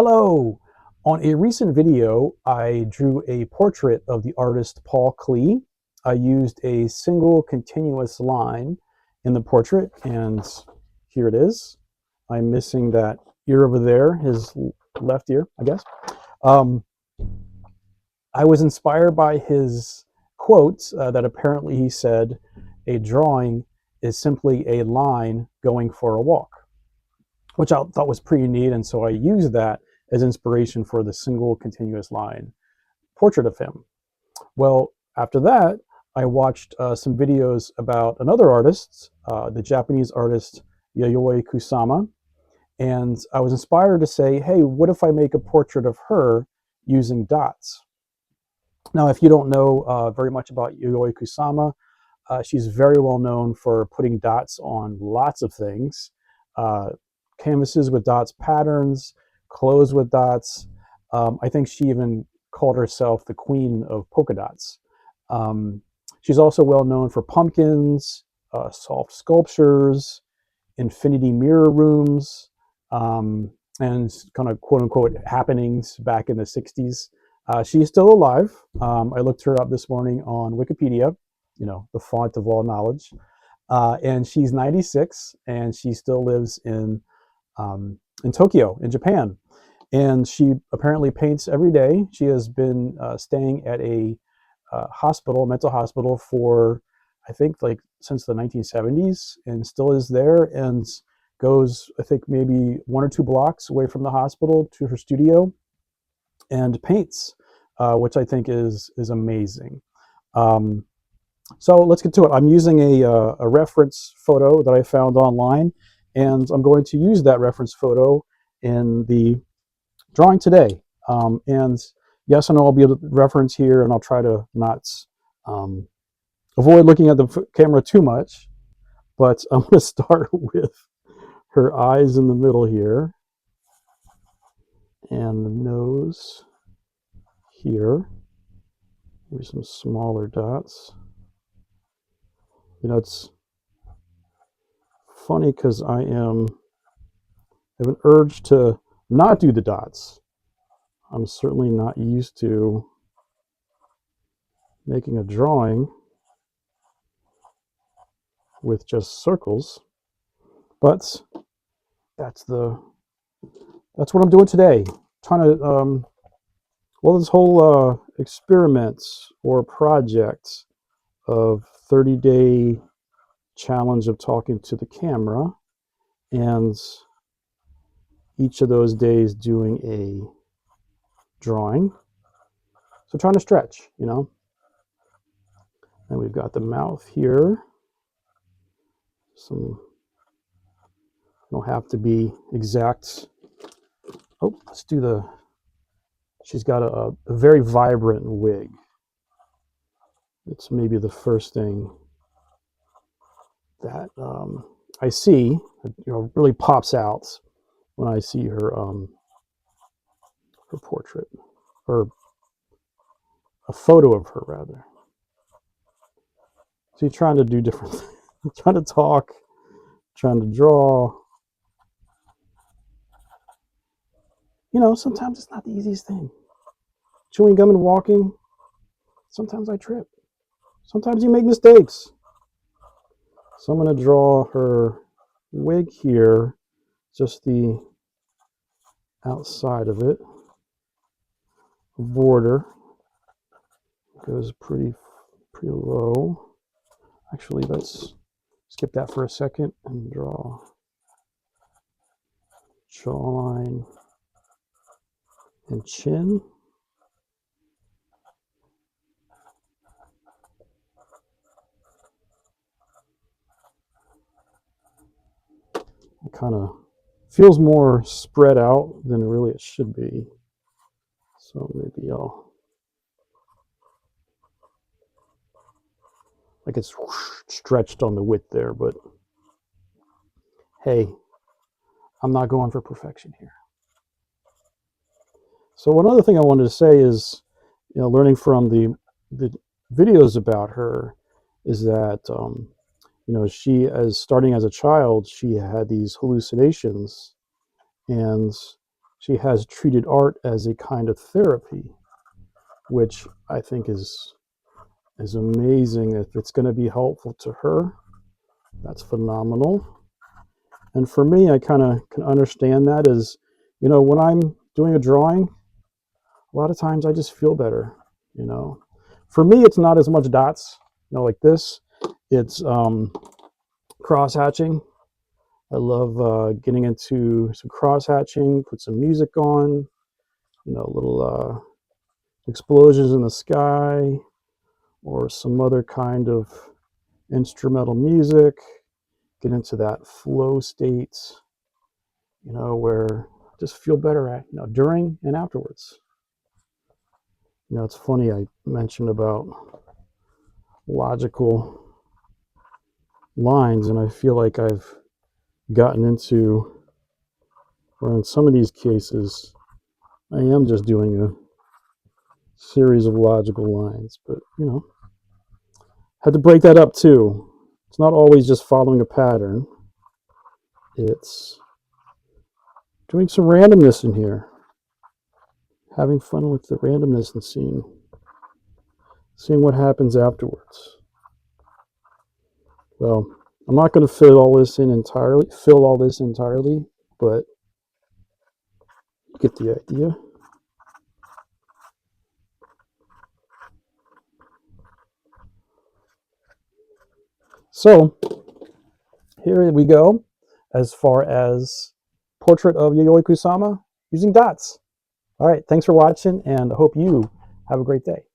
Hello! On a recent video, I drew a portrait of the artist Paul Klee. I used a single continuous line in the portrait, and here it is. I'm missing that ear over there, his left ear, I guess. Um, I was inspired by his quotes that apparently he said, "A drawing is simply a line going for a walk," which I thought was pretty neat. And so I used that as inspiration for the single continuous line portrait of him. Well, after that, I watched some videos about another artist, the Japanese artist Yayoi Kusama. And I was inspired to say, hey, what if I make a portrait of her using dots? Now, if you don't know very much about Yayoi Kusama, she's very well known for putting dots on lots of things. Uh, Canvases with dots patterns, clothes with dots. I think she even called herself the queen of polka dots. She's also well known for pumpkins, soft sculptures, infinity mirror rooms, and kind of quote unquote happenings back in the 60s. She's still alive. I looked her up this morning on Wikipedia, you know, the font of all knowledge. And she's 96, and she still lives in Tokyo, in Japan. And she apparently paints every day. She has been staying at a hospital, mental hospital, for I think like since the 1970s, and still is there, and goes, I think, maybe 1 or 2 blocks away from the hospital to her studio and paints, which I think is amazing. So let's get to it. I'm using a reference photo that I found online, and I'm going to use that reference photo in the drawing today. And yes, I know I'll be able to reference here, and I'll try to not avoid looking at the camera too much, but I'm going to start with her eyes in the middle here, and the nose here. Here's some smaller dots. You know, it's funny because I have an urge to not do the dots. I'm certainly not used to making a drawing with just circles, but that's what I'm doing today. Trying to this whole experiment or project of 30-day challenge of talking to the camera, and each of those days doing a drawing. So trying to stretch, you know. And we've got the mouth here. Some don't have to be exact. Oh, let's do the. She's got a very vibrant wig. It's maybe the first thing that I see, you know, really pops out when I see her her portrait, or a photo of her rather. So you're trying to do different things, trying to talk, trying to draw. You know, sometimes it's not the easiest thing. Chewing gum and walking, sometimes I trip. Sometimes you make mistakes. So I'm going to draw her wig here, just the outside of it. Border goes pretty low. Actually, let's skip that for a second and draw jawline and chin. It kind of feels more spread out than really it should be. So maybe I'll, like it's stretched on the width there, but hey, I'm not going for perfection here. So one other thing I wanted to say is, you know, learning from the videos about her, is that you know, she, as starting as a child, she had these hallucinations, and she has treated art as a kind of therapy, which I think is amazing. If it's going to be helpful to her, that's phenomenal. And for me, I kind of can understand that as, you know, when I'm doing a drawing, a lot of times I just feel better, you know. For me, it's not as much dots, you know, like this. It's cross hatching. I love getting into some cross hatching, put some music on, you know, little explosions in the sky or some other kind of instrumental music, get into that flow state, you know, where I just feel better at, you know, during and afterwards. You know, it's funny, I mentioned about logical lines, and I feel like I've gotten into, or in some of these cases, I am just doing a series of logical lines, but, you know, had to break that up too. It's not always just following a pattern. It's doing some randomness in here, having fun with the randomness and seeing what happens afterwards. Well, I'm not going to fill all this in entirely, but you get the idea. So here we go as far as portrait of Yayoi Kusama using dots. All right, thanks for watching, and I hope you have a great day.